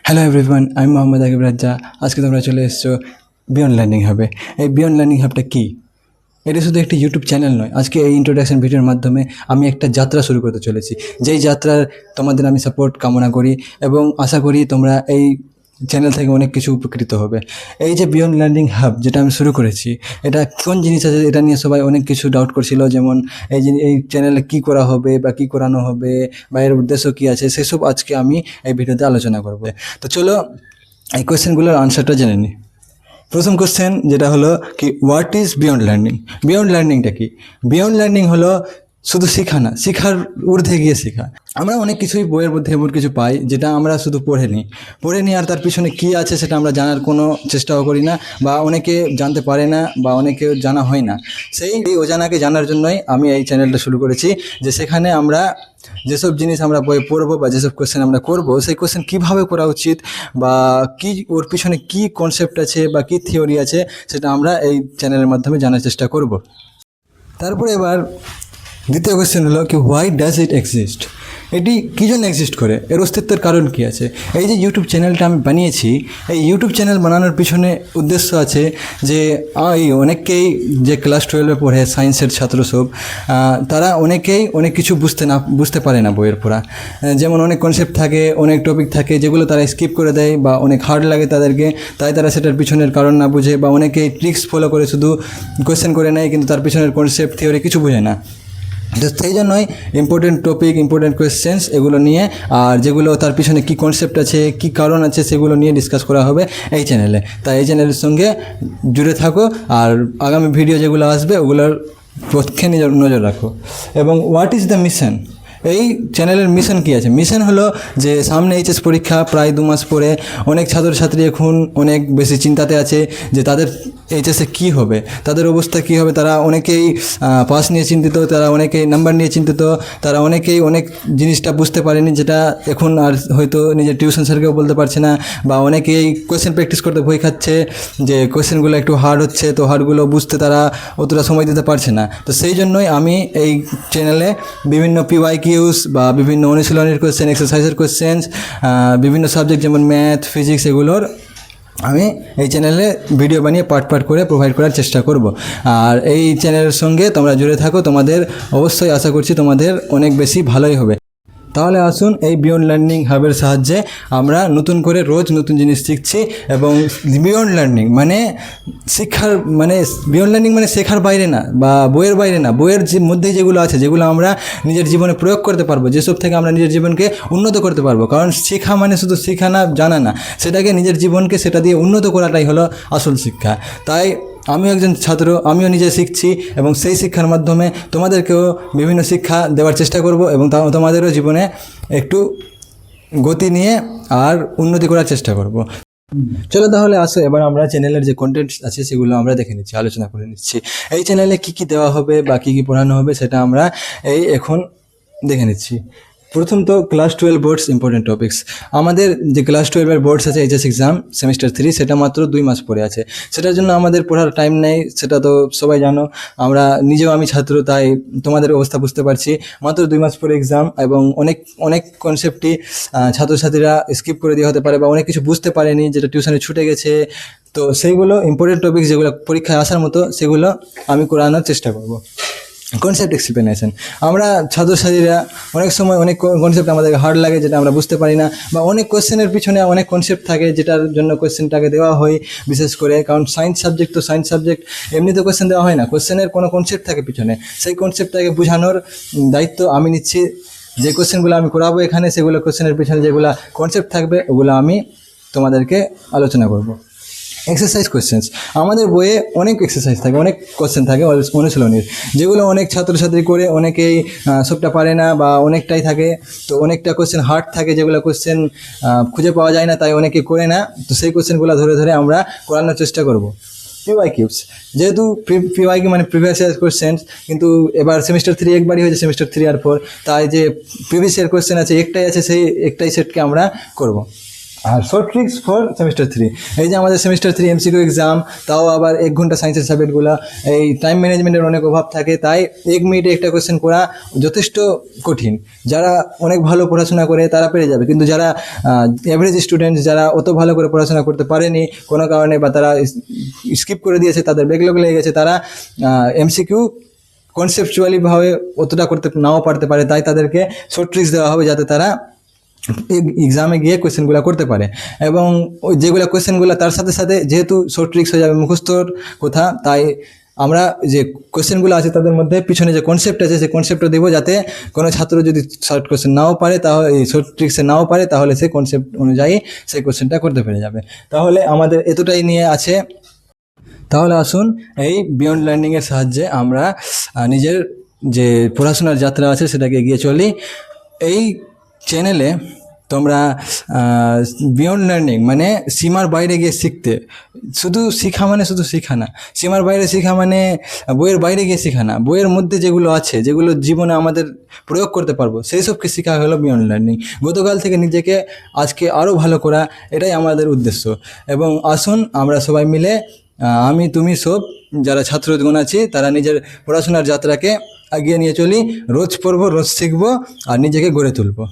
Hello everyone, আমি মোহাম্মদ আকিব রাজ্জা। আজকে তোমরা চলে এসেছো বিয়ন্ড লার্নিং হাবে। এই বিয়ন্ড লার্নিং হাবটা কী? এটা শুধু একটি ইউটিউব চ্যানেল নয়। আজকে এই ইন্ট্রোডাকশন ভিডিওর মাধ্যমে আমি একটা যাত্রা শুরু করতে চলেছি, যেই যাত্রার তোমাদের আমি সাপোর্ট কামনা করি এবং আশা করি তোমরা এই চ্যানেল থেকে অনেক কিছু উপকৃত হবে। এই যে বিয়ন্ড লার্নিং হাব যেটা আমি শুরু করেছি, এটা কোন জিনিস আছে এটা নিয়ে সবাই অনেক কিছু ডাউট করছিল, যেমন এই চ্যানেলে কী করা হবে বা কী করানো হবে বা এর উদ্দেশ্য কী আছে, সেসব আজকে আমি এই ভিডিওতে আলোচনা করব। তো চলো এই কোয়েশ্চেনগুলোর আনসারটা জেনে নিই। প্রথম কোশ্চেন যেটা হলো কি, what is beyond learning? Beyond লার্নিংটা কি? বিয়ন্ড লার্নিং হলো শুধু শেখা না, শেখার ঊর্ধ্বে গিয়ে শেখা। আমরা অনেক কিছুই বইয়ের মধ্যে এমন কিছু পাই যেটা আমরা শুধু পড়ে নিই আর তার পিছনে কী আছে সেটা আমরা জানার কোনো চেষ্টাও করি না, বা অনেকে জানতে পারে না বা অনেকে জানা হয় না। সেই অজানাকে জানার জন্যই আমি এই চ্যানেলটা শুরু করেছি, যে সেখানে আমরা যেসব জিনিস আমরা বই পড়বো বা যেসব কোশ্চেন আমরা করব, সেই কোশ্চেন কীভাবে করা উচিত বা কী ওর পিছনে কী কনসেপ্ট আছে বা কী থিওরি আছে, সেটা আমরা এই চ্যানেলের মাধ্যমে জানার চেষ্টা করব। তারপরে এবার দ্বিতীয় কোশ্চেন হলো কি, হোয়াই ডাজ ইট এক্সিস্ট? এটি কী জন্য এক্সিস্ট করে, এর অস্তিত্বের কারণ কী আছে? এই যে ইউটিউব চ্যানেলটা আমি বানিয়েছি, এই ইউটিউব চ্যানেল বানানোর পিছনে উদ্দেশ্য আছে যে এই অনেককেই যে ক্লাস 12-এ পড়ে সায়েন্সের ছাত্র সব, তারা অনেকেই অনেক কিছু বুঝতে পারে না বইয়ের পড়া। যেমন অনেক কনসেপ্ট থাকে, অনেক টপিক থাকে যেগুলো তারা স্কিপ করে দেয় বা অনেক হার্ড লাগে তাদেরকে, তাই তারা সেটার পিছনের কারণ না বুঝে বা অনেকেই ট্রিক্স ফলো করে শুধু কোয়েশ্চেন করে নেয়, কিন্তু তার পিছনের কনসেপ্ট থিওরি কিছু বোঝে না। তো সেই জন্যই ইম্পর্টেন্ট টপিক, ইম্পর্টেন্ট কোয়েশ্চেন্স এগুলো নিয়ে, আর যেগুলো তার পিছনে কী কনসেপ্ট আছে, কী কারণ আছে, সেগুলো নিয়ে ডিসকাস করা হবে এই চ্যানেলে। তাই এই চ্যানেলের সঙ্গে জুড়ে থাকো আর আগামী ভিডিও যেগুলো আসবে ওগুলোর পক্ষে নজর রাখো। এবং হোয়াট ইজ দ্য মিশন? এই চ্যানেলের মিশন কী আছে? মিশন হলো যে সামনে এইচএস পরীক্ষা প্রায় 2 মাস পরে। অনেক ছাত্রছাত্রী এখন অনেক বেশি চিন্তাতে আছে যে তাদের এইচএসে কী হবে, তাদের অবস্থা কী হবে। তারা অনেকেই পাস নিয়ে চিন্তিত, তারা অনেকেই নাম্বার নিয়ে চিন্তিত, তারা অনেকেই অনেক জিনিসটা বুঝতে পারেনি, যেটা এখন আর হয়তো নিজের টিউশন স্যারকেও বলতে পারছে না, বা অনেকেই কোয়েশ্চেন প্র্যাকটিস করতে ভয় খাচ্ছে যে কোয়েশ্চেনগুলো একটু হার্ড হচ্ছে, তো হার্ডগুলো বুঝতে তারা অতটা সময় দিতে পারছে না। তো সেই জন্যই আমি এই চ্যানেলে বিভিন্ন PYQs বা বিভিন্ন অনুশীলনের কোয়েশ্চেন, এক্সারসাইজের কোয়েশ্চেন্স, বিভিন্ন সাবজেক্ট যেমন ম্যাথ, ফিজিক্স, এগুলোর আমি এই চ্যানেলে ভিডিও বানিয়ে পার্ট করে প্রোভাইড করার চেষ্টা করব। আর এই চ্যানেলের সঙ্গে তোমরা জুড়ে থাকো, তোমাদের অবশ্যই আশা করছি তোমাদের অনেক বেশি ভালোই হবে। তাহলে আসুন এই বিয়ন্ড লার্নিং হাবের সাহায্যে আমরা নতুন করে রোজ নতুন জিনিস শিখছি। এবং বিয়ন্ড লার্নিং মানে বিয়ন্ড লার্নিং মানে শেখার বাইরে না বা বইয়ের বাইরে না, বইয়ের মধ্যেই যেগুলো আছে, যেগুলো আমরা নিজের জীবনে প্রয়োগ করতে পারবো, যেসব থেকে আমরা নিজের জীবনকে উন্নত করতে পারবো। কারণ শেখা মানে শুধু শেখা না, জানা না, সেটাকে নিজের জীবনকে সেটা দিয়ে উন্নত করাটাই হলো আসল শিক্ষা। তাই আমিও একজন ছাত্র, আমিও নিজে শিখছি এবং সেই শিক্ষার মাধ্যমে তোমাদেরকেও বিভিন্ন শিক্ষা দেওয়ার চেষ্টা করব এবং তোমাদেরও জীবনে একটু গতি নিয়ে আর উন্নতি করার চেষ্টা করব। চলো তাহলে আসো এবার আমরা চ্যানেলের যে কন্টেন্ট আছে সেগুলো আমরা দেখে নিচ্ছি, আলোচনা করে নিচ্ছি। এই চ্যানেলে কী কী দেওয়া হবে বা কী কী পড়ানো হবে সেটা আমরা এখন দেখে নিচ্ছি। প্রথম তো ক্লাস 12 বোর্ডস ইম্পর্টেন্ট টপিক্স। আমাদের যে ক্লাস 12-এর বোর্ডস আছে, এইচএস এক্সাম সেমিস্টার 3, সেটা মাত্র 2 মাস পরে আছে। সেটার জন্য আমাদের পড়ার টাইম নেই, সেটা তো সবাই জানো। আমি ছাত্র, তাই তোমাদের অবস্থা বুঝতে পারছি। মাত্র 2 মাস পরে এক্সাম এবং অনেক কনসেপ্টই ছাত্রছাত্রীরা স্কিপ করে দেওয়া হতে পারে বা অনেক কিছু বুঝতে পারেনি, যেটা টিউশনে ছুটে গেছে। তো সেইগুলো ইম্পর্টেন্ট টপিক্স যেগুলো পরীক্ষায় আসার মতো, সেগুলো আমি করানোর চেষ্টা করব। Concept explanation. আমরা ছাত্রছাত্রীরা অনেক সময় অনেক কনসেপ্ট আমাদের হার্ড লাগে, যেটা আমরা বুঝতে পারি না, বা অনেক কোয়েশ্চেনের পিছনে অনেক কনসেপ্ট থাকে যেটার জন্য কোয়েশ্চেনটাকে দেওয়া হয় বিশেষ করে। কারণ সায়েন্স সাবজেক্ট এমনিতে কোয়েশ্চেন দেওয়া হয় না, কোয়েশ্চেনের কোনো কনসেপ্ট থাকে পিছনে। সেই কনসেপ্টটাকে বোঝানোর দায়িত্ব আমি নিচ্ছি। যে কোয়েশ্চেনগুলো আমি করাবো এখানে, সেগুলো কোয়েশ্চেনের পিছনে যেগুলো কনসেপ্ট থাকবে ওগুলো আমি তোমাদেরকে আলোচনা করব। Exercise questions. আমাদের বইয়ে অনেক এক্সারসাইজ থাকে, অনেক কোয়েশ্চেন থাকে অনুশীলনীর, যেগুলো অনেক ছাত্রছাত্রী করে অনেকেই সবটা পারে না বা অনেকটাই থাকে। তো অনেকটা কোয়েশ্চেন হার্ড থাকে, যেগুলো কোয়েশ্চেন খুঁজে পাওয়া যায় না, তাই অনেকে করে না। তো সেই কোয়েশ্চেনগুলো ধরে আমরা করানোর চেষ্টা করব। PYQs, যেহেতু PYQ মানে প্রিভিয়াস ইয়ার কোয়েশ্চেন্স, কিন্তু এবার সেমিস্টার 3 একবারই হয়েছে, সেমিস্টার 3 আর 4, তাই যে প্রিভিয়াস ইয়ার কোয়েশ্চেন আছে একটাই আছে, সেই একটাই সেটকে আমরা করব। আর শর্ট ট্রিক্স ফর সেমিস্টার 3, এই যে আমাদের সেমিস্টার 3 এমসিকিউ এক্সাম, তাও আবার 1 ঘন্টা সায়েন্সের সাবজেক্টগুলো, এই টাইম ম্যানেজমেন্টের অনেক অভাব থাকে, তাই 1 মিনিটে একটা কোয়েশ্চেন করা যথেষ্ট কঠিন। যারা অনেক ভালো পড়াশোনা করে তারা পেরে যাবে, কিন্তু যারা অ্যাভারেজ স্টুডেন্ট, যারা অত ভালো করে পড়াশোনা করতে পারেনি কোনো কারণে, বা তারা স্কিপ করে দিয়েছে, তাদের ব্যাকলগ লেগে গেছে, তারা এমসিকিউ কনসেপচুয়ালিভাবে অতটা করতে নাও পারতে পারে, তাই তাদেরকে শর্ট ট্রিক্স দেওয়া হবে যাতে তারা এক্সামে গিয়ে কোয়েশ্চেনগুলো করতে পারে। এবং ওই যেগুলো কোয়েশ্চেনগুলো তার সাথে সাথে যেহেতু শর্ট ট্রিক্স হয়ে যাবে মুখস্থর কথা, তাই আমরা যে কোয়েশ্চেনগুলো আছে তাদের মধ্যে পিছনে যে কনসেপ্ট আছে সেই কনসেপ্টটা দেবো, যাতে কোনো ছাত্র যদি শর্ট কোয়েশ্চেন নাও পারে, তাহলে এই শর্ট ট্রিক্সে নাও পারে, তাহলে সেই কনসেপ্ট অনুযায়ী সেই কোয়েশ্চেনটা করতে পেরে যাবে। তাহলে আমাদের এতটাই নিয়ে আছে। তাহলে আসুন এই বিয়ন্ড লার্নিংয়ের সাহায্যে আমরা নিজের যে পড়াশোনার যাত্রা আছে সেটাকে এগিয়ে চলি। এই চ্যানেলে তোমরা বিয়ন্ড লার্নিং মানে সীমার বাইরে গিয়ে শিখতে, শুধু শেখা মানে শুধু শেখা না, সীমার বাইরে শেখা মানে বইয়ের বাইরে গিয়ে শেখা না, বইয়ের মধ্যে যেগুলো আছে, যেগুলো জীবনে আমাদের প্রয়োগ করতে পারবো, সেই সবকে শেখা হলো বিয়ন্ড লার্নিং। গতকাল থেকে নিজেকে আজকে আরও ভালো করা, এটাই আমাদের উদ্দেশ্য। এবং আসুন আমরা সবাই মিলে, আমি তুমি সব যারা ছাত্রগণ আছি, তারা নিজের পড়াশোনার যাত্রাকে এগিয়ে নিয়ে চলি, রোজ পড়বো, রোজ শিখবো আর নিজেকে গড়ে তুলবো।